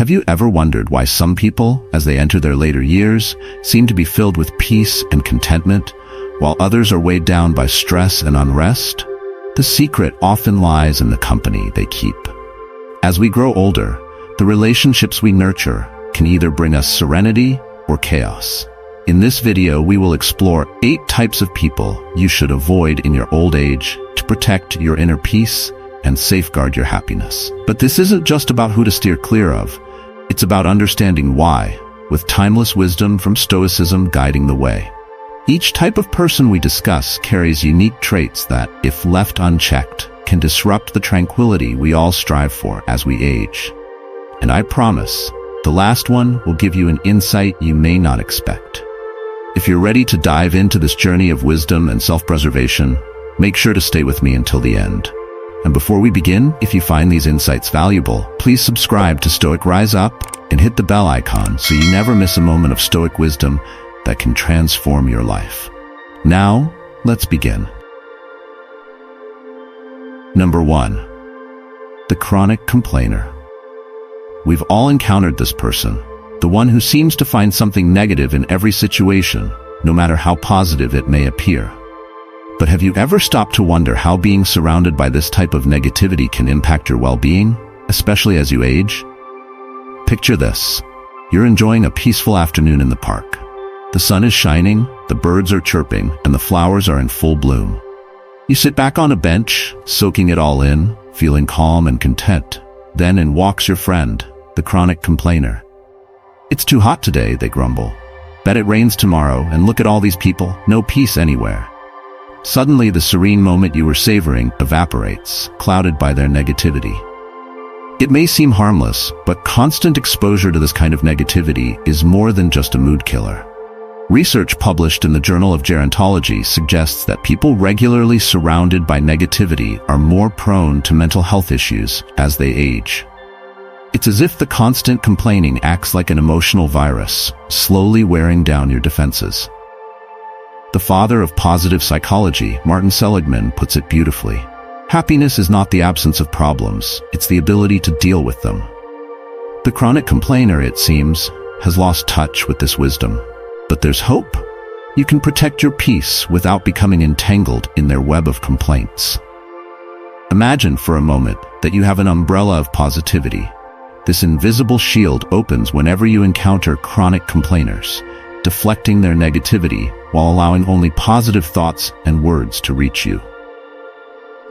Have you ever wondered why some people, as they enter their later years, seem to be filled with peace and contentment, while others are weighed down by stress and unrest? The secret often lies in the company they keep. As we grow older, the relationships we nurture can either bring us serenity or chaos. In this video, we will explore 8 types of people you should avoid in your old age to protect your inner peace and safeguard your happiness. But this isn't just about who to steer clear of. It's about understanding why, with timeless wisdom from Stoicism guiding the way. Each type of person we discuss carries unique traits that, if left unchecked, can disrupt the tranquility we all strive for as we age. And I promise, the last one will give you an insight you may not expect. If you're ready to dive into this journey of wisdom and self-preservation, make sure to stay with me until the end. And before we begin, if you find these insights valuable, please subscribe to Stoic Rise Up and hit the bell icon so you never miss a moment of Stoic wisdom that can transform your life. Now, let's begin. Number 1. The chronic complainer. We've all encountered this person, the one who seems to find something negative in every situation, no matter how positive it may appear. But have you ever stopped to wonder how being surrounded by this type of negativity can impact your well-being, especially as you age? Picture this. You're enjoying a peaceful afternoon in the park. The sun is shining, the birds are chirping, and the flowers are in full bloom. You sit back on a bench, soaking it all in, feeling calm and content. Then in walks your friend, the chronic complainer. "It's too hot today," they grumble. "Bet it rains tomorrow, and look at all these people, no peace anywhere." Suddenly, the serene moment you were savoring evaporates, clouded by their negativity. It may seem harmless, but constant exposure to this kind of negativity is more than just a mood killer. Research published in the Journal of Gerontology suggests that people regularly surrounded by negativity are more prone to mental health issues as they age. It's as if the constant complaining acts like an emotional virus, slowly wearing down your defenses. The father of positive psychology, Martin Seligman, puts it beautifully. Happiness is not the absence of problems, it's the ability to deal with them. The chronic complainer, it seems, has lost touch with this wisdom. But there's hope. You can protect your peace without becoming entangled in their web of complaints. Imagine for a moment that you have an umbrella of positivity. This invisible shield opens whenever you encounter chronic complainers, deflecting their negativity while allowing only positive thoughts and words to reach you.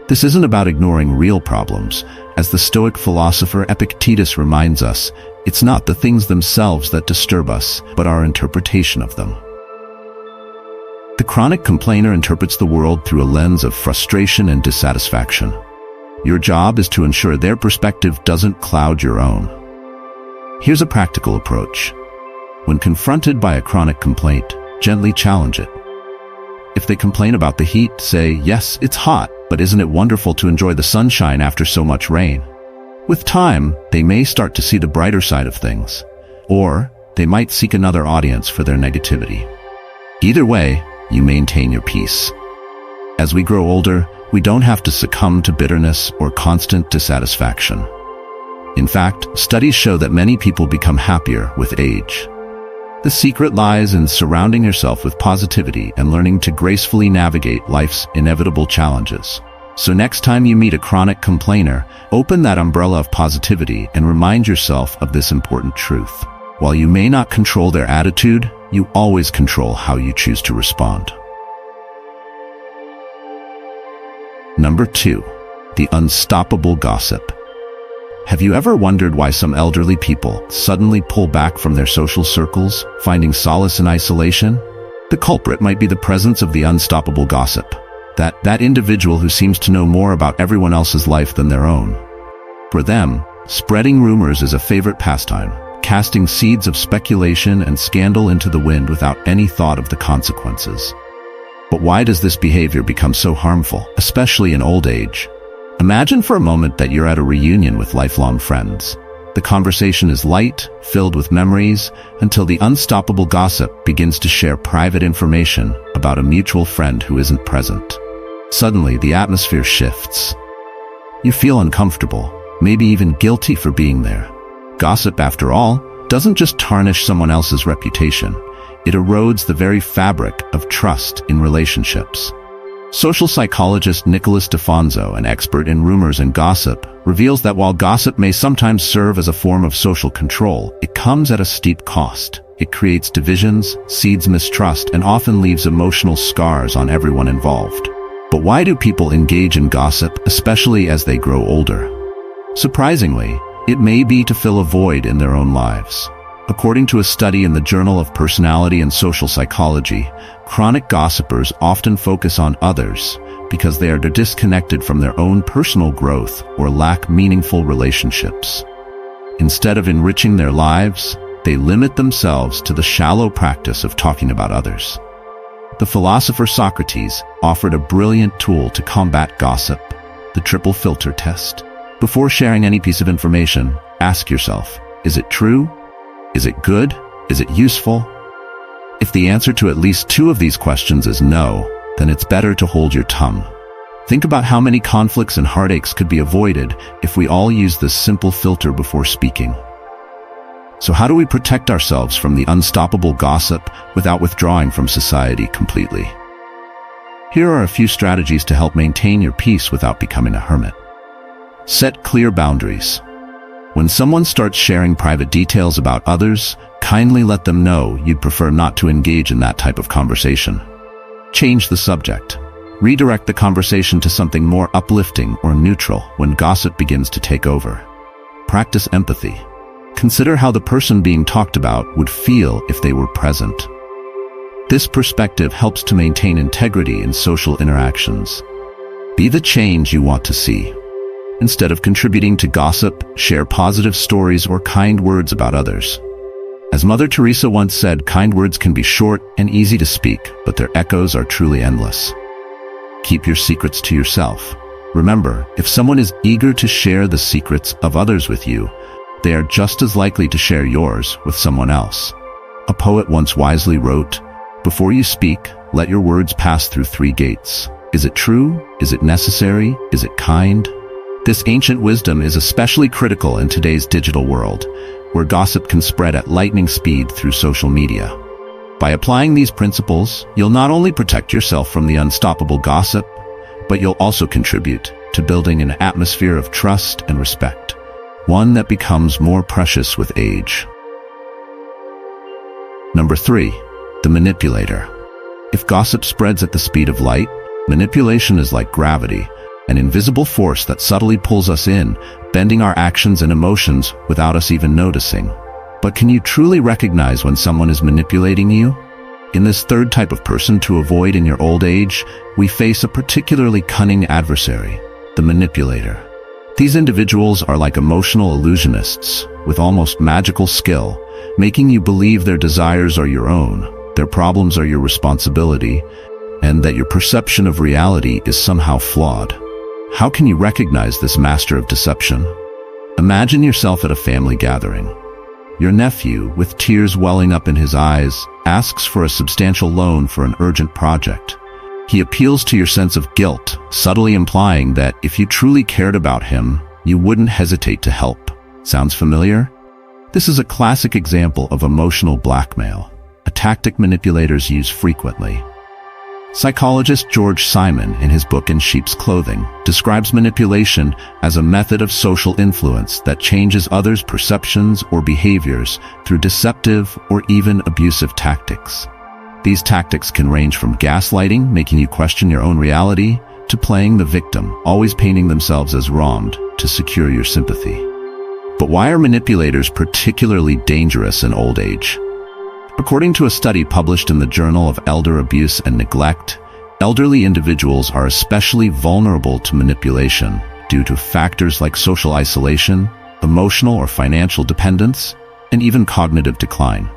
This isn't about ignoring real problems. As the Stoic philosopher Epictetus reminds us, it's not the things themselves that disturb us, but our interpretation of them. The chronic complainer interprets the world through a lens of frustration and dissatisfaction. Your job is to ensure their perspective doesn't cloud your own. Here's a practical approach. When confronted by a chronic complaint, gently challenge it. If they complain about the heat, say, "Yes, it's hot, but isn't it wonderful to enjoy the sunshine after so much rain?" With time, they may start to see the brighter side of things, or they might seek another audience for their negativity. Either way, you maintain your peace. As we grow older, we don't have to succumb to bitterness or constant dissatisfaction. In fact, studies show that many people become happier with age. The secret lies in surrounding yourself with positivity and learning to gracefully navigate life's inevitable challenges. So next time you meet a chronic complainer, open that umbrella of positivity and remind yourself of this important truth. While you may not control their attitude, you always control how you choose to respond. Number 2. The unstoppable gossip. Have you ever wondered why some elderly people suddenly pull back from their social circles, finding solace in isolation? The culprit might be the presence of the unstoppable gossip, that individual who seems to know more about everyone else's life than their own. For them, spreading rumors is a favorite pastime, casting seeds of speculation and scandal into the wind without any thought of the consequences. But why does this behavior become so harmful, especially in old age? Imagine for a moment that you're at a reunion with lifelong friends. The conversation is light, filled with memories, until the unstoppable gossip begins to share private information about a mutual friend who isn't present. Suddenly, the atmosphere shifts. You feel uncomfortable, maybe even guilty for being there. Gossip, after all, doesn't just tarnish someone else's reputation. It erodes the very fabric of trust in relationships. Social psychologist Nicholas DeFonso, an expert in rumors and gossip, reveals that while gossip may sometimes serve as a form of social control, it comes at a steep cost. It creates divisions, seeds mistrust, and often leaves emotional scars on everyone involved. But why do people engage in gossip, especially as they grow older? Surprisingly, it may be to fill a void in their own lives. According to a study in the Journal of Personality and Social Psychology, chronic gossipers often focus on others because they are disconnected from their own personal growth or lack meaningful relationships. Instead of enriching their lives, they limit themselves to the shallow practice of talking about others. The philosopher Socrates offered a brilliant tool to combat gossip, the triple filter test. Before sharing any piece of information, ask yourself, is it true? Is it good? Is it useful? If the answer to at least two of these questions is no, then it's better to hold your tongue. Think about how many conflicts and heartaches could be avoided if we all use this simple filter before speaking. So how do we protect ourselves from the unstoppable gossip without withdrawing from society completely? Here are a few strategies to help maintain your peace without becoming a hermit. Set clear boundaries. When someone starts sharing private details about others, kindly let them know you'd prefer not to engage in that type of conversation. Change the subject. Redirect the conversation to something more uplifting or neutral when gossip begins to take over. Practice empathy. Consider how the person being talked about would feel if they were present. This perspective helps to maintain integrity in social interactions. Be the change you want to see. Instead of contributing to gossip, share positive stories or kind words about others. As Mother Teresa once said, kind words can be short and easy to speak, but their echoes are truly endless. Keep your secrets to yourself. Remember, if someone is eager to share the secrets of others with you, they are just as likely to share yours with someone else. A poet once wisely wrote, "Before you speak, let your words pass through 3 gates. Is it true? Is it necessary? Is it kind?" This ancient wisdom is especially critical in today's digital world, where gossip can spread at lightning speed through social media. By applying these principles, you'll not only protect yourself from the unstoppable gossip, but you'll also contribute to building an atmosphere of trust and respect, one that becomes more precious with age. Number 3, the manipulator. If gossip spreads at the speed of light, manipulation is like gravity, an invisible force that subtly pulls us in, bending our actions and emotions without us even noticing. But can you truly recognize when someone is manipulating you? In this third type of person to avoid in your old age, we face a particularly cunning adversary, the manipulator. These individuals are like emotional illusionists with almost magical skill, making you believe their desires are your own, their problems are your responsibility, and that your perception of reality is somehow flawed. How can you recognize this master of deception? Imagine yourself at a family gathering. Your nephew, with tears welling up in his eyes, asks for a substantial loan for an urgent project. He appeals to your sense of guilt, subtly implying that if you truly cared about him, you wouldn't hesitate to help. Sounds familiar? This is a classic example of emotional blackmail, a tactic manipulators use frequently. Psychologist George Simon, in his book In Sheep's Clothing, describes manipulation as a method of social influence that changes others' perceptions or behaviors through deceptive or even abusive tactics. These tactics can range from gaslighting, making you question your own reality, to playing the victim, always painting themselves as wronged to secure your sympathy. But why are manipulators particularly dangerous in old age? According to a study published in the Journal of Elder Abuse and Neglect, elderly individuals are especially vulnerable to manipulation due to factors like social isolation, emotional or financial dependence, and even cognitive decline.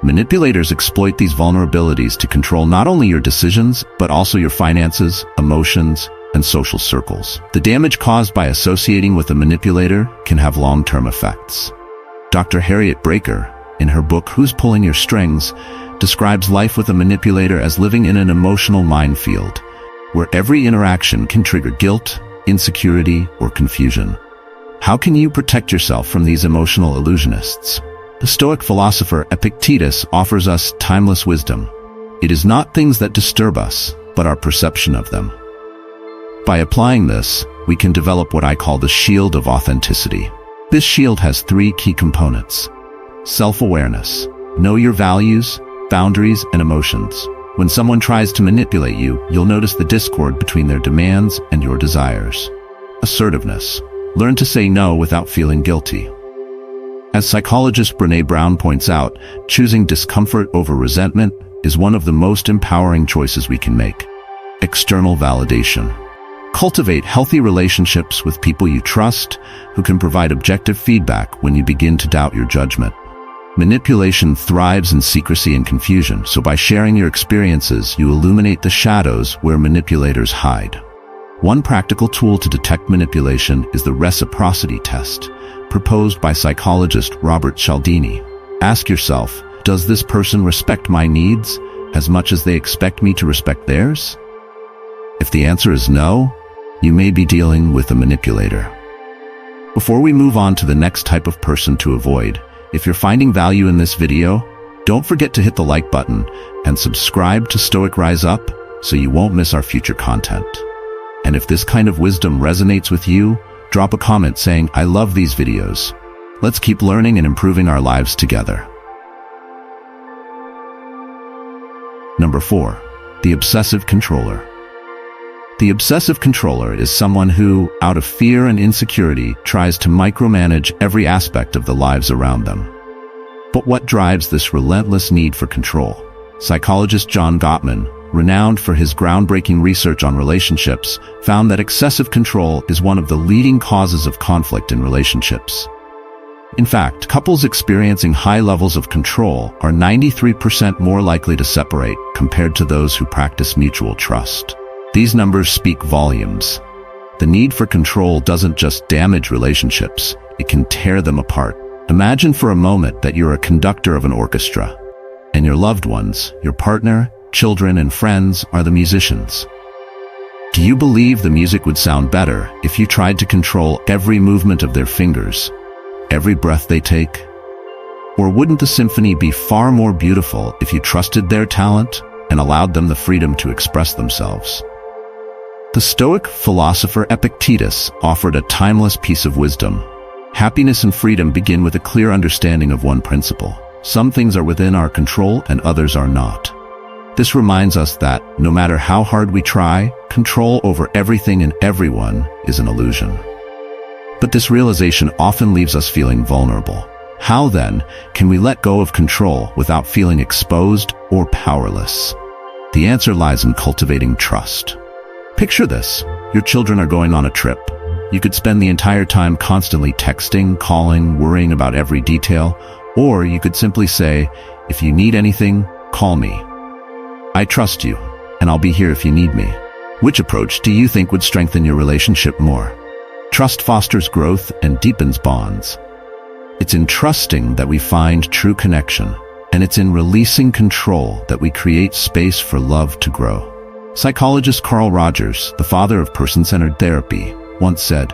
Manipulators exploit these vulnerabilities to control not only your decisions, but also your finances, emotions, and social circles. The damage caused by associating with a manipulator can have long-term effects. Dr. Harriet Breaker, in her book Who's Pulling Your Strings, describes life with a manipulator as living in an emotional minefield, where every interaction can trigger guilt, insecurity, or confusion. How can you protect yourself from these emotional illusionists? The Stoic philosopher Epictetus offers us timeless wisdom. It is not things that disturb us, but our perception of them. By applying this, we can develop what I call the shield of authenticity. This shield has three key components. Self-awareness. Know your values, boundaries, and emotions. When someone tries to manipulate you, you'll notice the discord between their demands and your desires. Assertiveness. Learn to say no without feeling guilty. As psychologist Brené Brown points out, choosing discomfort over resentment is one of the most empowering choices we can make. External validation. Cultivate healthy relationships with people you trust, who can provide objective feedback when you begin to doubt your judgment. Manipulation thrives in secrecy and confusion, so by sharing your experiences, you illuminate the shadows where manipulators hide. One practical tool to detect manipulation is the reciprocity test, proposed by psychologist Robert Cialdini. Ask yourself, does this person respect my needs as much as they expect me to respect theirs? If the answer is no, you may be dealing with a manipulator. Before we move on to the next type of person to avoid, if you're finding value in this video, don't forget to hit the like button and subscribe to Stoic Rise Up so you won't miss our future content. And if this kind of wisdom resonates with you, drop a comment saying, I love these videos. Let's keep learning and improving our lives together. Number 4. The obsessive controller. The obsessive controller is someone who, out of fear and insecurity, tries to micromanage every aspect of the lives around them. But what drives this relentless need for control? Psychologist John Gottman, renowned for his groundbreaking research on relationships, found that excessive control is one of the leading causes of conflict in relationships. In fact, couples experiencing high levels of control are 93% more likely to separate compared to those who practice mutual trust. These numbers speak volumes. The need for control doesn't just damage relationships, it can tear them apart. Imagine for a moment that you're a conductor of an orchestra, and your loved ones, your partner, children, and friends are the musicians. Do you believe the music would sound better if you tried to control every movement of their fingers, every breath they take? Or wouldn't the symphony be far more beautiful if you trusted their talent and allowed them the freedom to express themselves? The Stoic philosopher Epictetus offered a timeless piece of wisdom. Happiness and freedom begin with a clear understanding of one principle. Some things are within our control and others are not. This reminds us that, no matter how hard we try, control over everything and everyone is an illusion. But this realization often leaves us feeling vulnerable. How then can we let go of control without feeling exposed or powerless? The answer lies in cultivating trust. Picture this. Your children are going on a trip. You could spend the entire time constantly texting, calling, worrying about every detail, or you could simply say, if you need anything, call me. I trust you, and I'll be here if you need me. Which approach do you think would strengthen your relationship more? Trust fosters growth and deepens bonds. It's in trusting that we find true connection, and it's in releasing control that we create space for love to grow. Psychologist Carl Rogers, the father of person-centered therapy, once said,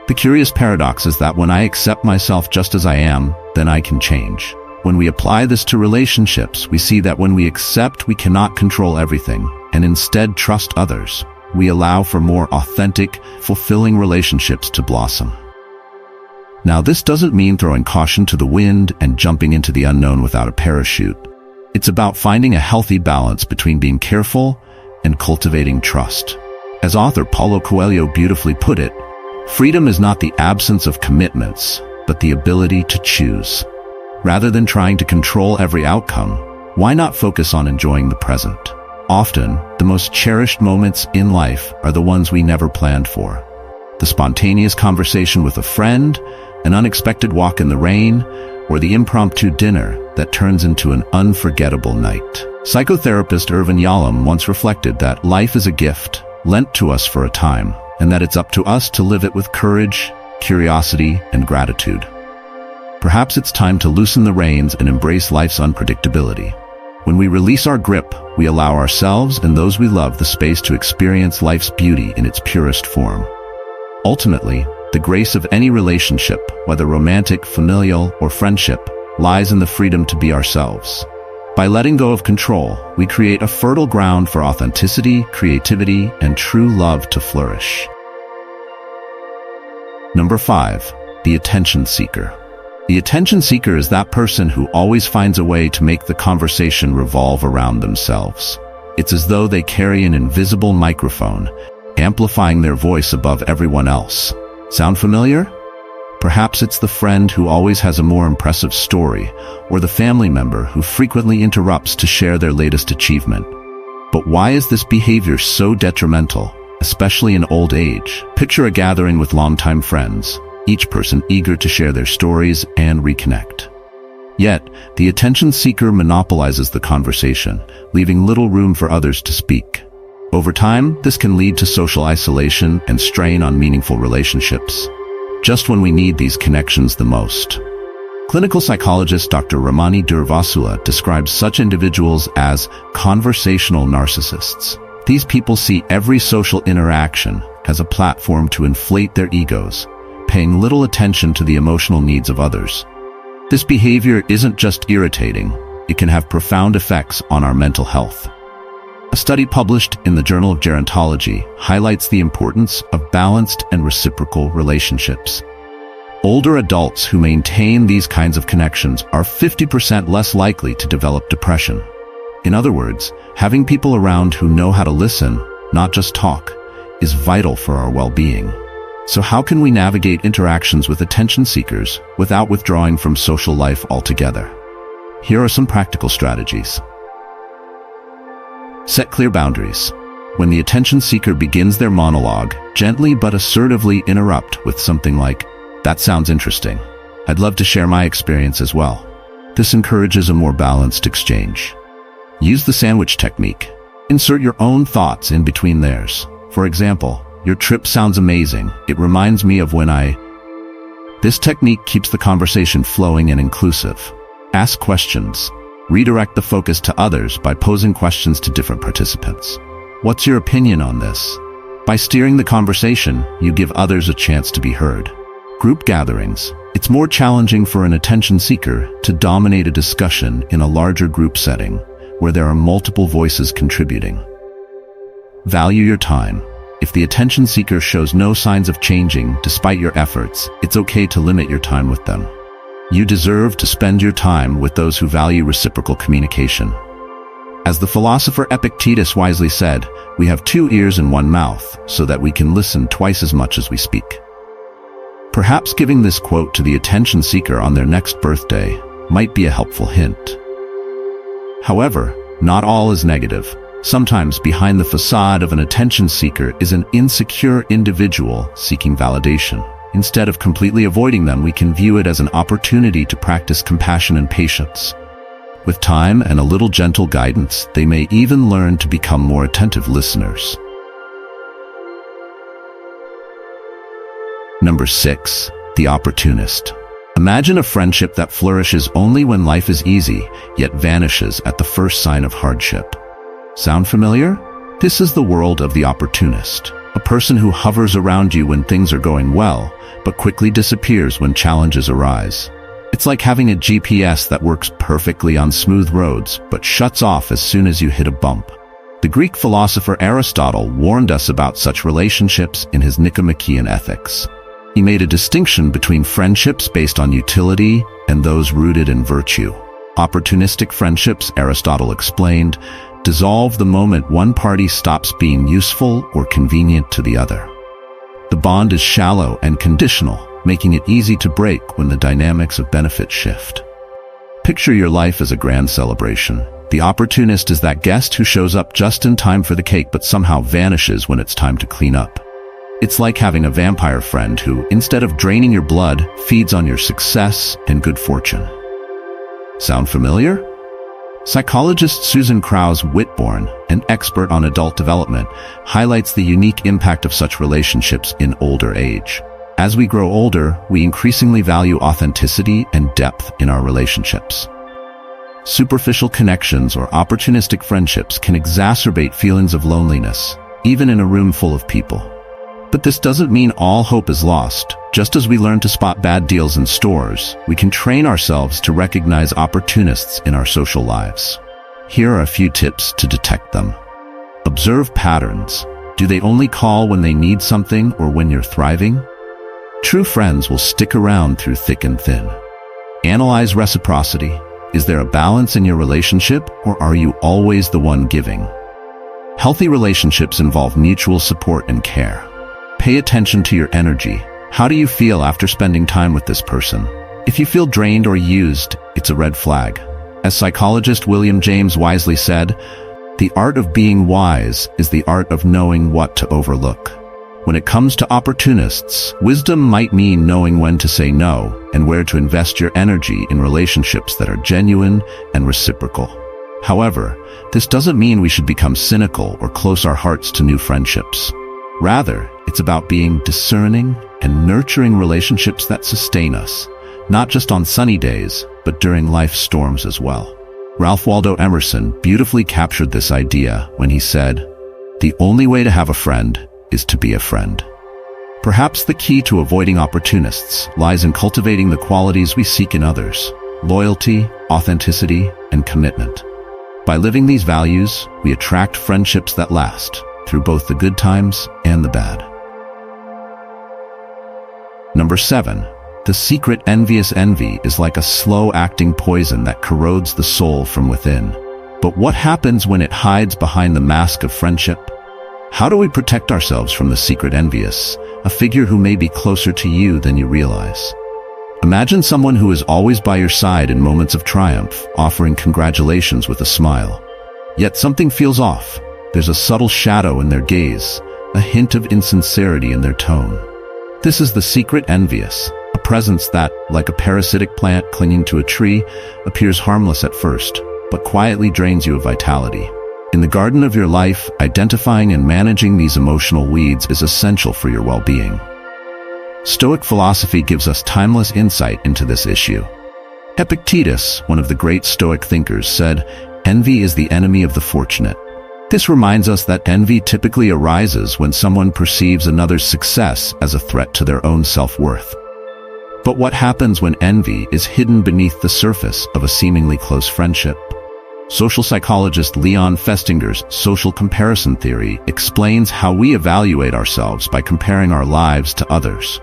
"The curious paradox is that when I accept myself just as I am, then I can change." When we apply this to relationships, we see that when we accept we cannot control everything, and instead trust others, we allow for more authentic, fulfilling relationships to blossom. Now, this doesn't mean throwing caution to the wind and jumping into the unknown without a parachute. It's about finding a healthy balance between being careful and cultivating trust. As author Paulo Coelho beautifully put it, freedom is not the absence of commitments, but the ability to choose. Rather than trying to control every outcome, why not focus on enjoying the present? Often, the most cherished moments in life are the ones we never planned for. The spontaneous conversation with a friend, an unexpected walk in the rain, or the impromptu dinner that turns into an unforgettable night. Psychotherapist Irvin Yalom once reflected that life is a gift, lent to us for a time, and that it's up to us to live it with courage, curiosity, and gratitude. Perhaps it's time to loosen the reins and embrace life's unpredictability. When we release our grip, we allow ourselves and those we love the space to experience life's beauty in its purest form. Ultimately, The grace of any relationship, whether romantic, familial, or friendship, lies in the freedom to be ourselves. By letting go of control, we create a fertile ground for authenticity, creativity, and true love to flourish. Number 5. The attention seeker. The attention seeker is that person who always finds a way to make the conversation revolve around themselves. It's as though they carry an invisible microphone, amplifying their voice above everyone else. Sound familiar? Perhaps it's the friend who always has a more impressive story, or the family member who frequently interrupts to share their latest achievement. But why is this behavior so detrimental, especially in old age? Picture a gathering with longtime friends, each person eager to share their stories and reconnect. Yet, the attention seeker monopolizes the conversation, leaving little room for others to speak. Over time, this can lead to social isolation and strain on meaningful relationships, just when we need these connections the most. Clinical psychologist Dr. Ramani Durvasula describes such individuals as conversational narcissists. These people see every social interaction as a platform to inflate their egos, paying little attention to the emotional needs of others. This behavior isn't just irritating, it can have profound effects on our mental health. A study published in the Journal of Gerontology highlights the importance of balanced and reciprocal relationships. Older adults who maintain these kinds of connections are 50% less likely to develop depression. In other words, having people around who know how to listen, not just talk, is vital for our well-being. So how can we navigate interactions with attention seekers without withdrawing from social life altogether? Here are some practical strategies. Set clear boundaries. When the attention seeker begins their monologue, gently but assertively interrupt with something like, "That sounds interesting. I'd love to share my experience as well." This encourages a more balanced exchange. Use the sandwich technique. Insert your own thoughts in between theirs. For example, "Your trip sounds amazing. It reminds me of when I..." This technique keeps the conversation flowing and inclusive. Ask questions. Redirect the focus to others by posing questions to different participants. "What's your opinion on this?" By steering the conversation, you give others a chance to be heard. Group gatherings. It's more challenging for an attention seeker to dominate a discussion in a larger group setting, where there are multiple voices contributing. Value your time. If the attention seeker shows no signs of changing despite your efforts, it's okay to limit your time with them. You deserve to spend your time with those who value reciprocal communication. As the philosopher Epictetus wisely said, we have 2 ears and 1 mouth, so that we can listen twice as much as we speak. Perhaps giving this quote to the attention seeker on their next birthday might be a helpful hint. However, not all is negative. Sometimes behind the facade of an attention seeker is an insecure individual seeking validation. Instead of completely avoiding them, we can view it as an opportunity to practice compassion and patience. With time and a little gentle guidance, they may even learn to become more attentive listeners. Number 6. The opportunist. Imagine a friendship that flourishes only when life is easy, yet vanishes at the first sign of hardship. Sound familiar? This is the world of the opportunist, a person who hovers around you when things are going well, but quickly disappears when challenges arise. It's like having a GPS that works perfectly on smooth roads, but shuts off as soon as you hit a bump. The Greek philosopher Aristotle warned us about such relationships in his Nicomachean Ethics. He made a distinction between friendships based on utility and those rooted in virtue. Opportunistic friendships, Aristotle explained, dissolve the moment one party stops being useful or convenient to the other. The bond is shallow and conditional, making it easy to break when the dynamics of benefit shift. Picture your life as a grand celebration. The opportunist is that guest who shows up just in time for the cake but somehow vanishes when it's time to clean up. It's like having a vampire friend who, instead of draining your blood, feeds on your success and good fortune. Sound familiar? Psychologist Susan Krause-Whitborn, an expert on adult development, highlights the unique impact of such relationships in older age. As we grow older, we increasingly value authenticity and depth in our relationships. Superficial connections or opportunistic friendships can exacerbate feelings of loneliness, even in a room full of people. But this doesn't mean all hope is lost. Just as we learn to spot bad deals in stores, we can train ourselves to recognize opportunists in our social lives. Here are a few tips to detect them. Observe patterns. Do they only call when they need something or when you're thriving? True friends will stick around through thick and thin. Analyze reciprocity. Is there a balance in your relationship, or are you always the one giving? Healthy relationships involve mutual support and care. Pay attention to your energy. How do you feel after spending time with this person? If you feel drained or used, it's a red flag. As psychologist William James wisely said, "The art of being wise is the art of knowing what to overlook." When it comes to opportunists, wisdom might mean knowing when to say no and where to invest your energy in relationships that are genuine and reciprocal. However, this doesn't mean we should become cynical or close our hearts to new friendships. Rather, it's about being discerning and nurturing relationships that sustain us, not just on sunny days, but during life's storms as well. Ralph Waldo Emerson beautifully captured this idea when he said, "The only way to have a friend is to be a friend." Perhaps the key to avoiding opportunists lies in cultivating the qualities we seek in others: loyalty, authenticity, and commitment. By living these values, we attract friendships that last, through both the good times and the bad. Number 7. The secret envious envy is like a slow-acting poison that corrodes the soul from within. But what happens when it hides behind the mask of friendship? How do we protect ourselves from the secret envious, a figure who may be closer to you than you realize? Imagine someone who is always by your side in moments of triumph, offering congratulations with a smile. Yet something feels off. There's a subtle shadow in their gaze, a hint of insincerity in their tone. This is the secret envious, a presence that, like a parasitic plant clinging to a tree, appears harmless at first, but quietly drains you of vitality. In the garden of your life, identifying and managing these emotional weeds is essential for your well-being. Stoic philosophy gives us timeless insight into this issue. Epictetus, one of the great Stoic thinkers, said, "Envy is the enemy of the fortunate." This reminds us that envy typically arises when someone perceives another's success as a threat to their own self-worth. But what happens when envy is hidden beneath the surface of a seemingly close friendship? Social psychologist Leon Festinger's social comparison theory explains how we evaluate ourselves by comparing our lives to others.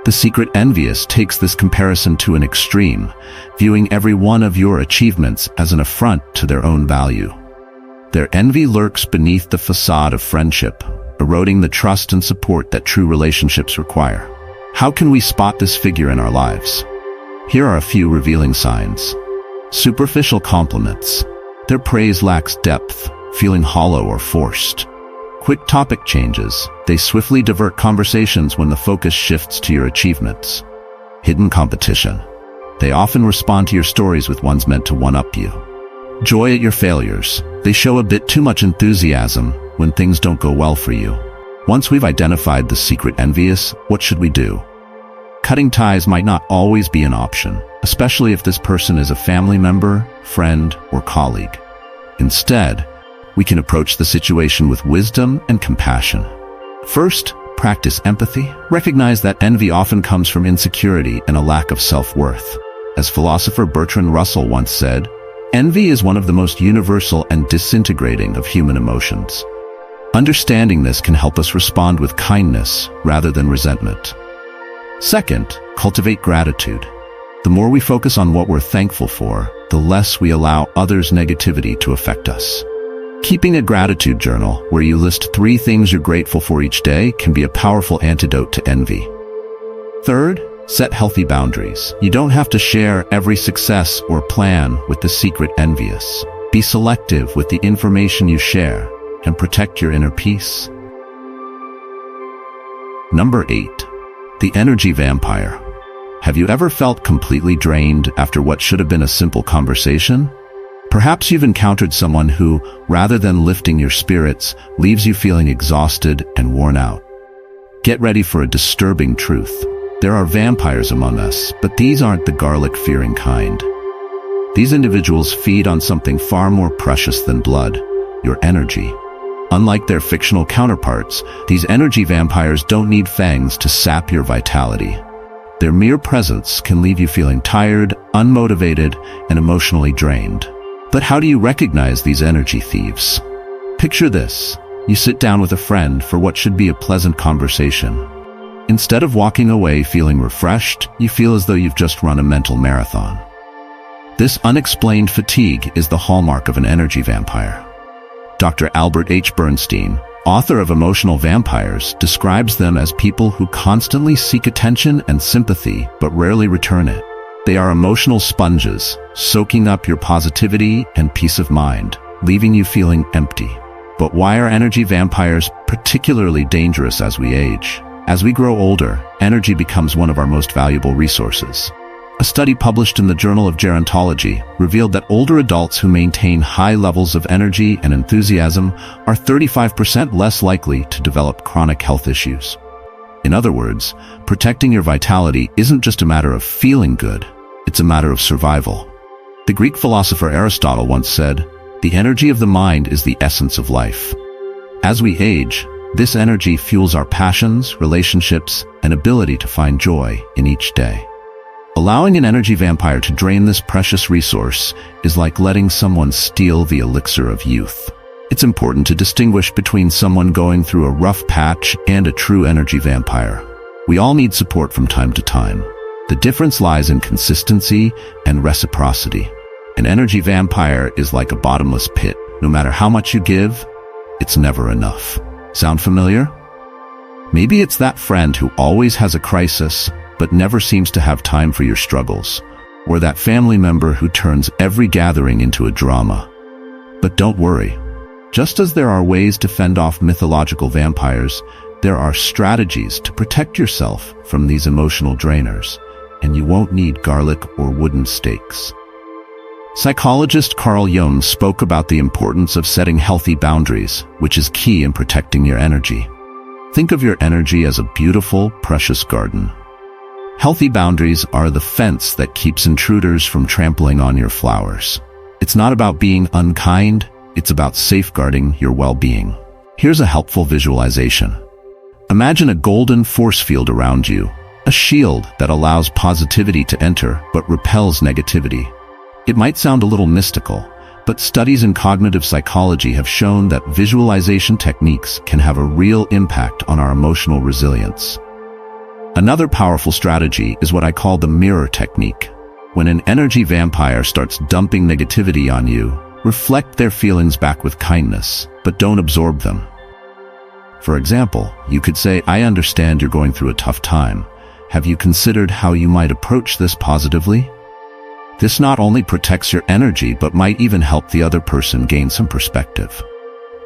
The secret envious takes this comparison to an extreme, viewing every one of your achievements as an affront to their own value. Their envy lurks beneath the facade of friendship, eroding the trust and support that true relationships require. How can we spot this figure in our lives? Here are a few revealing signs. Superficial compliments. Their praise lacks depth, feeling hollow or forced. Quick topic changes. They swiftly divert conversations when the focus shifts to your achievements. Hidden competition. They often respond to your stories with ones meant to one-up you. Joy at your failures. They show a bit too much enthusiasm when things don't go well for you. Once we've identified the secret envious, what should we do? Cutting ties might not always be an option, especially if this person is a family member, friend, or colleague. Instead, we can approach the situation with wisdom and compassion. First, practice empathy. Recognize that envy often comes from insecurity and a lack of self-worth. As philosopher Bertrand Russell once said, envy is one of the most universal and disintegrating of human emotions. Understanding this can help us respond with kindness rather than resentment. Second, cultivate gratitude. The more we focus on what we're thankful for, the less we allow others' negativity to affect us. Keeping a gratitude journal where you list 3 things you're grateful for each day can be a powerful antidote to envy. Third, set healthy boundaries. You don't have to share every success or plan with the secret envious. Be selective with the information you share and protect your inner peace. Number 8. The energy vampire. Have you ever felt completely drained after what should have been a simple conversation? Perhaps you've encountered someone who, rather than lifting your spirits, leaves you feeling exhausted and worn out. Get ready for a disturbing truth. There are vampires among us, but these aren't the garlic-fearing kind. These individuals feed on something far more precious than blood, your energy. Unlike their fictional counterparts, these energy vampires don't need fangs to sap your vitality. Their mere presence can leave you feeling tired, unmotivated, and emotionally drained. But how do you recognize these energy thieves? Picture this. You sit down with a friend for what should be a pleasant conversation. Instead of walking away feeling refreshed, you feel as though you've just run a mental marathon. This unexplained fatigue is the hallmark of an energy vampire. Dr. Albert H. Bernstein, author of Emotional Vampires, describes them as people who constantly seek attention and sympathy but rarely return it. They are emotional sponges, soaking up your positivity and peace of mind, leaving you feeling empty. But why are energy vampires particularly dangerous as we age? As we grow older, energy becomes one of our most valuable resources. A study published in the Journal of Gerontology revealed that older adults who maintain high levels of energy and enthusiasm are 35% less likely to develop chronic health issues. In other words, protecting your vitality isn't just a matter of feeling good, it's a matter of survival. The Greek philosopher Aristotle once said, "The energy of the mind is the essence of life." As we age, this energy fuels our passions, relationships, and ability to find joy in each day. Allowing an energy vampire to drain this precious resource is like letting someone steal the elixir of youth. It's important to distinguish between someone going through a rough patch and a true energy vampire. We all need support from time to time. The difference lies in consistency and reciprocity. An energy vampire is like a bottomless pit. No matter how much you give, it's never enough. Sound familiar? Maybe it's that friend who always has a crisis, but never seems to have time for your struggles, or that family member who turns every gathering into a drama. But don't worry. Just as there are ways to fend off mythological vampires, there are strategies to protect yourself from these emotional drainers, and you won't need garlic or wooden stakes. Psychologist Carl Jung spoke about the importance of setting healthy boundaries, which is key in protecting your energy. Think of your energy as a beautiful, precious garden. Healthy boundaries are the fence that keeps intruders from trampling on your flowers. It's not about being unkind, it's about safeguarding your well-being. Here's a helpful visualization. Imagine a golden force field around you, a shield that allows positivity to enter but repels negativity. It might sound a little mystical, but studies in cognitive psychology have shown that visualization techniques can have a real impact on our emotional resilience. Another powerful strategy is what I call the mirror technique. When an energy vampire starts dumping negativity on you, reflect their feelings back with kindness, but don't absorb them. For example, you could say, "I understand you're going through a tough time. Have you considered how you might approach this positively?" This not only protects your energy, but might even help the other person gain some perspective.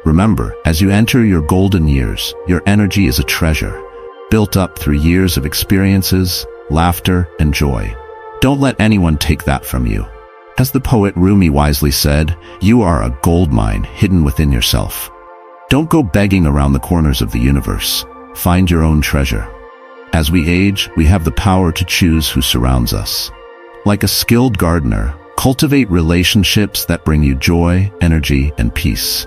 Remember, as you enter your golden years, your energy is a treasure, built up through years of experiences, laughter, and joy. Don't let anyone take that from you. As the poet Rumi wisely said, "You are a gold mine hidden within yourself." Don't go begging around the corners of the universe. Find your own treasure. As we age, we have the power to choose who surrounds us. Like a skilled gardener, cultivate relationships that bring you joy, energy, and peace.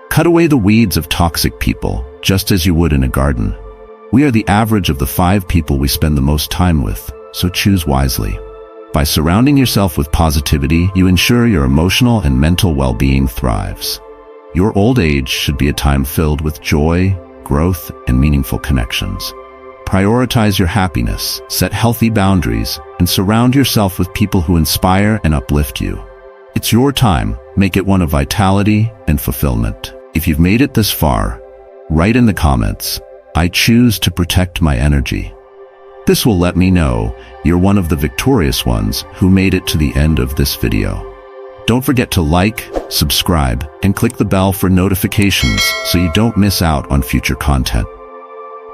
Cut away the weeds of toxic people, just as you would in a garden. We are the average of the 5 people we spend the most time with, so choose wisely. By surrounding yourself with positivity, you ensure your emotional and mental well-being thrives. Your old age should be a time filled with joy, growth, and meaningful connections. Prioritize your happiness, set healthy boundaries, and surround yourself with people who inspire and uplift you. It's your time. Make it one of vitality and fulfillment. If you've made it this far, write in the comments, "I choose to protect my energy." This will let me know you're one of the victorious ones who made it to the end of this video. Don't forget to like, subscribe, and click the bell for notifications so you don't miss out on future content.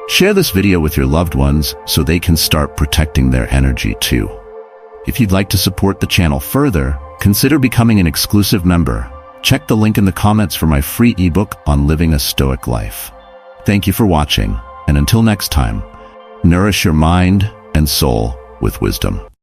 Share this video with your loved ones so they can start protecting their energy too. If you'd like to support the channel further, consider becoming an exclusive member. Check the link in the comments for my free ebook on living a stoic life. Thank you for watching, and until next time, nourish your mind and soul with wisdom.